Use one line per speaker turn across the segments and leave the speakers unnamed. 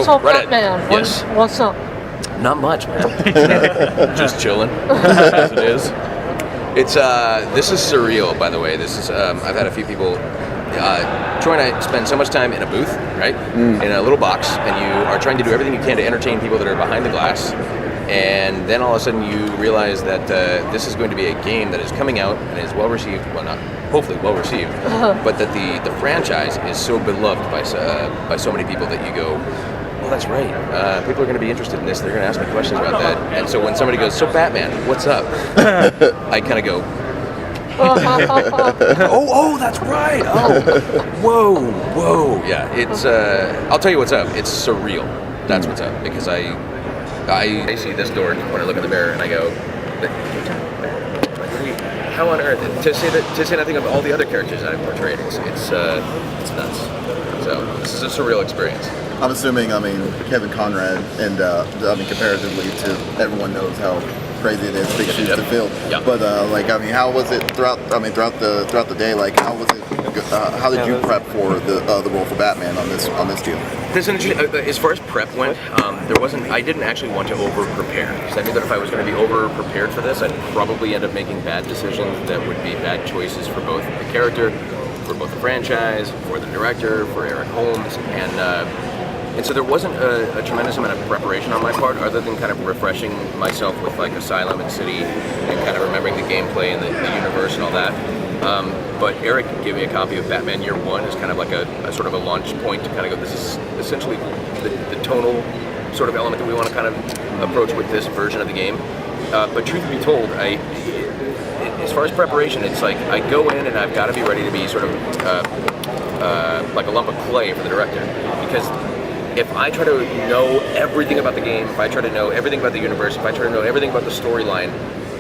So
right
Batman,
Yes.
what's up?
Not much, man. Just chilling, as it is. It's this is surreal, by the way. This is I've had a few people. Troy and I spend so much time in a booth, right, in a little box, and you are trying to do everything you can to entertain people that are behind the glass. And then all of a sudden you realize that this is going to be a game that is coming out and is well received. Well, not hopefully well received, but that the franchise is so beloved by so many people that you go, well, that's right. People are going to be interested in this. They're going to ask me questions about that. And so when somebody goes, so Batman, what's up? I kind of go, oh, that's right. Oh, whoa. Yeah, it's, I'll tell you what's up. It's surreal. That's what's up. Because I see this dork when I look in the mirror and I go, how on earth, to say nothing of all the other characters that I've portrayed, it's nuts. So this is a surreal experience.
I'm assuming, Kevin Conrad, and comparatively to everyone knows how crazy it is, big shoes to fill.
Yep.
But how was it throughout the day? Like, how was it? How did you prep for the role for Batman on this deal?
This is interesting. As far as prep went, I didn't actually want to over prepare because I knew that if I was going to be over prepared for this, I'd probably end up making bad decisions that would be bad choices for both the character, for both the franchise, for the director, for Eric Holmes, and so there wasn't a tremendous amount of preparation on my part, other than kind of refreshing myself with like Asylum and City, and kind of remembering the gameplay and the universe and all that. But Eric gave me a copy of Batman Year One as kind of like a sort of a launch point to kind of go, this is essentially the tonal sort of element that we want to kind of approach with this version of the game. But truth be told, as far as preparation, it's like I go in and I've got to be ready to be sort of like a lump of clay for the director, because if I try to know everything about the game, if I try to know everything about the universe, if I try to know everything about the storyline,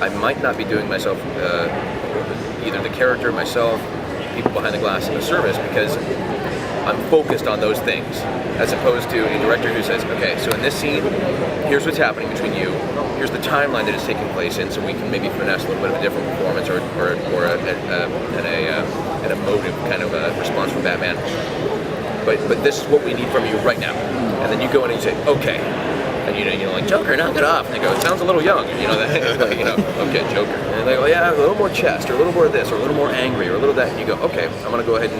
I might not be doing myself, either the character, myself, people behind the glass in the service, because I'm focused on those things, as opposed to a director who says, okay, so in this scene, here's what's happening between you, here's the timeline that it's taking place in, so we can maybe finesse a little bit of a different performance or an emotive kind of a response from Batman. But this is what we need from you right now. And then you go in and you say, okay. And like, Joker, knock it off. And they go, it sounds a little young. Okay, Joker. And they go, yeah, a little more chest, or a little more this, or a little more angry, or a little that. And you go, okay, I'm gonna go ahead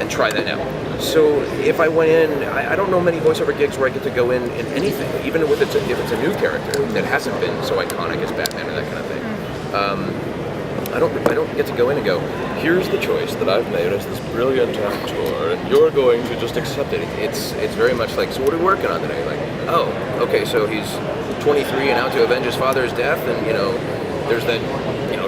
and try that now. So if I went in, I don't know many voiceover gigs where I get to go in anything, even if it's a new character that hasn't been so iconic as Batman or that kind of thing. I don't get to go in and go, here's the choice that I've made as this brilliant actor, and you're going to just accept it. It's very much like, so what are we working on today? Like, oh, okay, so he's 23 and out to avenge his father's death, and there's that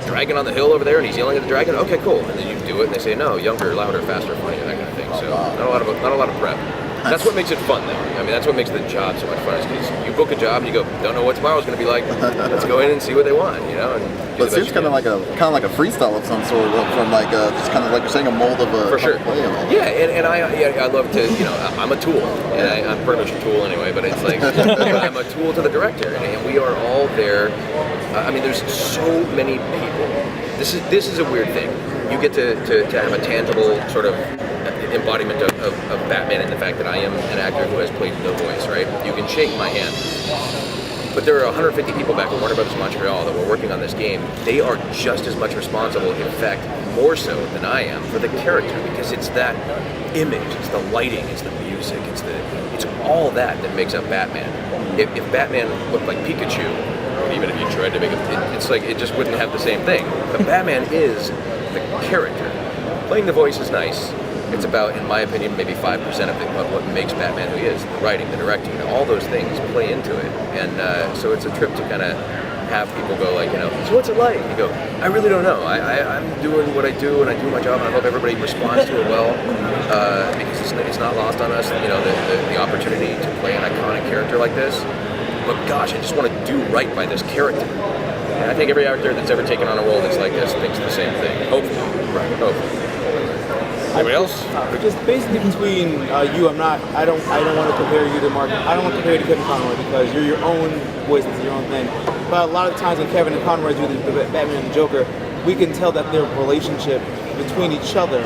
dragon on the hill over there, and he's yelling at the dragon. Okay, cool. And then you do it, and they say, no, younger, louder, faster, funnier, that kind of thing. So not a lot of prep. That's what makes it fun, though. I mean, that's what makes the job so much fun, is because you book a job and you go, don't know what tomorrow's going to be like. Let's go in and see what they want,
But it seems kind of like a freestyle of some sort, from like just kind of like you're saying a mold of a
for sure.
Play.
Yeah, and I love to, I'm a tool, and I'm pretty much a tool anyway. But it's like I'm a tool to the director, and we are all there. There's so many people. This is a weird thing. You get to have a tangible sort of embodiment of Batman in the fact that I am an actor who has played the voice, right? You can shake my hand. But there are 150 people back at Warner Brothers Montreal that were working on this game. They are just as much responsible, in fact, more so than I am, for the character, because it's that image, it's the lighting, it's the music, it's all that makes up Batman. If Batman looked like Pikachu, or even if you tried to make it's like it just wouldn't have the same thing. But Batman is the character. Playing the voice is nice. It's about, in my opinion, maybe 5% of what makes Batman who he is. The writing, the directing, all those things play into it. And so it's a trip to kind of have people go like, so what's it like? And you go, I really don't know. I'm doing what I do, and I do my job, and I hope everybody responds to it well, because it's not lost on us, the opportunity to play an iconic character like this. But gosh, I just want to do right by this character. And I think every actor that's ever taken on a role that's like this thinks the same thing. Hopefully. Right. Hopefully. Anybody else?
Just basically between you, I don't want to compare you to Mark. I don't want to compare you to Kevin Conroy, because you're your own voice, it's your own thing. But a lot of times when Kevin and Conroy do the Batman and the Joker, we can tell that their relationship between each other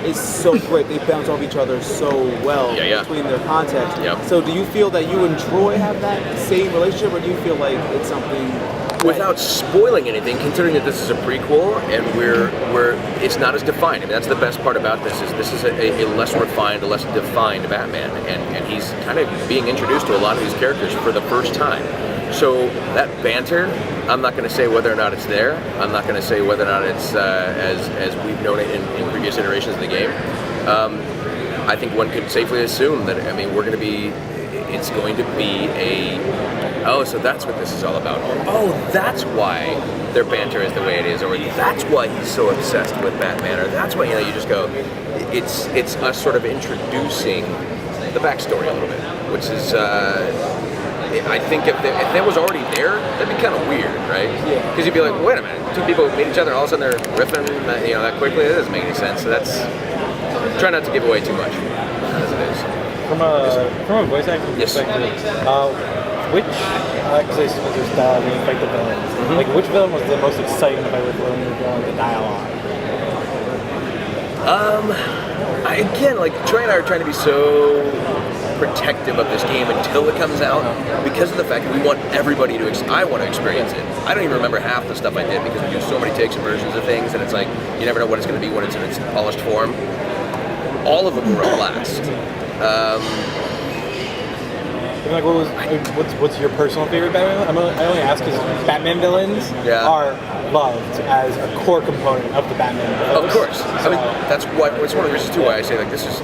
is so great. They bounce off each other so well between their context. So do you feel that you and Troy have that same relationship, or do you feel like it's something?
Without spoiling anything, considering that this is a prequel and it's not as defined. I mean, that's the best part about this is a less refined, a less defined Batman, and he's kind of being introduced to a lot of these characters for the first time. So that banter, I'm not going to say whether or not it's there. I'm not going to say whether or not it's as we've known it in previous iterations of the game. I think one could safely assume that, I mean, it's going to be so that's what this is all about. Oh, that's why their banter is the way it is, or that's why he's so obsessed with Batman, or that's why, you just go, it's us sort of introducing the backstory a little bit, which is, I think if that was already there, that'd be kind of weird, right? Because you'd be like, wait a minute, two people meet each other and all of a sudden they're riffing, that quickly. That doesn't make any sense. So try not to give away too much, as it is.
From a voice acting perspective, which, because there's dialogue, you fight the villains. Like, which villain was the most exciting to fight with when you were going to dialogue?
Again, like, Troy and I are trying to be so protective of this game until it comes out, because of the fact that we want everybody I want to experience it. I don't even remember half the stuff I did because we do so many takes and versions of things, and it's like, you never know what it's going to be when it's in its polished form. All of them were a blast.
Like, what's your personal favorite Batman? I only ask because Batman villains are loved as a core component of the Batman villains.
Of course. I mean, it's one of the reasons too why I say, like, this is,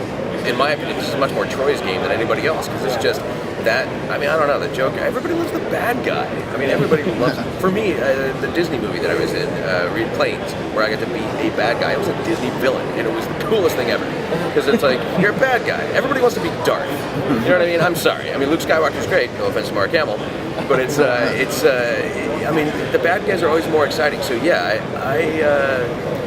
in my opinion, this is much more Troy's game than anybody else, because it's just that, I mean, I don't know, the Joker, everybody loves the bad guy. I mean, everybody loves, for me, the Disney movie that I was in, Reed Plains, where I got to be a bad guy, it was a Disney villain, and it was the coolest thing ever. Because it's like, you're a bad guy. Everybody wants to be Darth. You know what I mean? I'm sorry. I mean, Luke Skywalker's great, no offense to Mark Hamill, but I mean, the bad guys are always more exciting. So yeah,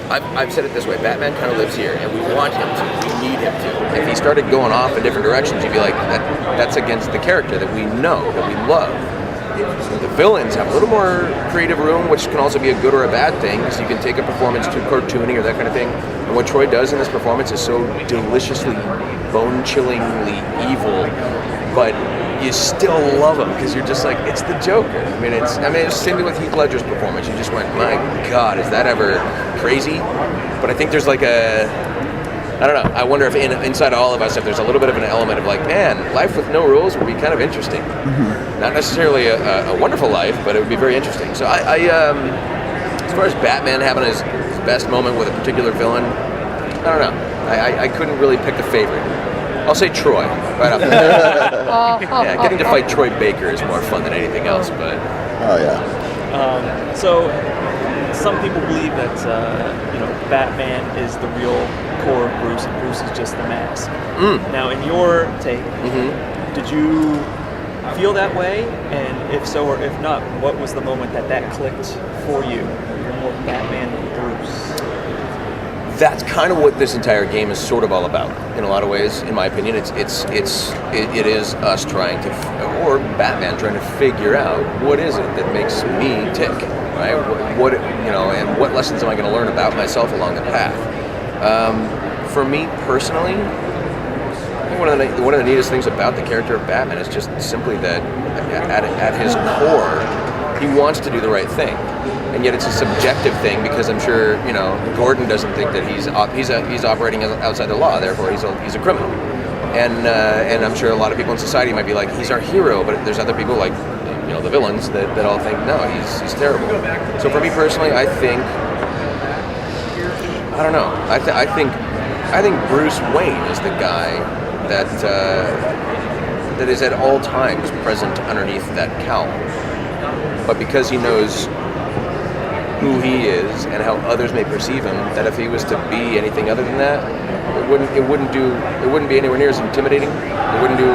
I've said it this way, Batman kind of lives here, and we want him to, we need him to. If he started going off in different directions, you'd be like, that's against the character that we know, that we love. The villains have a little more creative room, which can also be a good or a bad thing, because you can take a performance too cartoony or that kind of thing. And what Troy does in this performance is so deliciously, bone-chillingly evil, but you still love him because you're just like, it's the Joker. I mean, it's the same thing with Heath Ledger's performance. You just went, my God, is that ever crazy? But I think there's like I don't know. I wonder if inside all of us, if there's a little bit of an element of like, man, life with no rules would be kind of interesting. Not necessarily a wonderful life, but it would be very interesting. So as far as Batman having his best moment with a particular villain, I don't know. I couldn't really pick a favorite. I'll say Troy, right off the bat. Yeah, getting to fight Troy Baker is more fun than anything else, but...
Oh, yeah.
So, some people believe that, Batman is the real core of Bruce, and Bruce is just the mask. Now, in your take, did you feel that way? And if so or if not, what was the moment that clicked for you? You're more Batman than Bruce.
That's kind of what this entire game is sort of all about, in a lot of ways. In my opinion, it is us trying to, or Batman trying to figure out what is it that makes me tick, right? What and what lessons am I going to learn about myself along the path? For me personally, I think one of the neatest things about the character of Batman is just simply that at his core, he wants to do the right thing. And yet it's a subjective thing, because I'm sure, Gordon doesn't think that he's operating outside the law, therefore he's a criminal. And I'm sure a lot of people in society might be like, he's our hero, but there's other people like, the villains that all think, no, he's terrible. So for me personally, I think Bruce Wayne is the guy that is at all times present underneath that cowl. But because he knows who he is and how others may perceive him, that if he was to be anything other than that, it wouldn't be anywhere near as intimidating. It wouldn't do.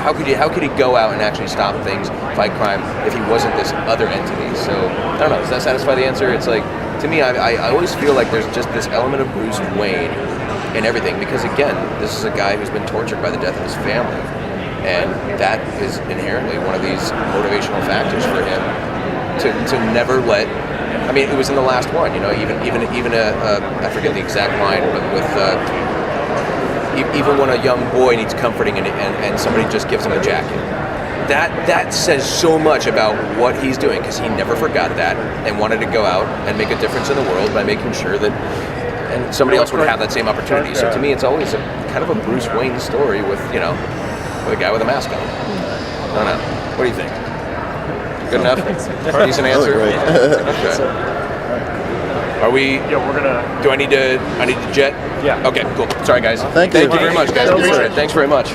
How could he go out and actually stop things, fight crime, if he wasn't this other entity? So I don't know. Does that satisfy the answer? It's like, to me, I always feel like there's just this element of Bruce Wayne in everything, because again, this is a guy who's been tortured by the death of his family, and that is inherently one of these motivational factors for him to never let I mean, it was in the last one. You know, even I forget the exact line, but with even when a young boy needs comforting and somebody just gives him a jacket. That says so much about what he's doing, because he never forgot that and wanted to go out and make a difference in the world by making sure that and somebody else would have that same opportunity. So to me, it's always kind of a Bruce Wayne story with with a guy with a mask on. I don't know. What do you think? Good enough? Decent answer? Okay. Are we?
Yeah, we're gonna.
Do I need to jet?
Yeah.
Okay, cool. Sorry, guys.
Thank you.
Thank you very much, guys. Appreciate it. Thanks very much.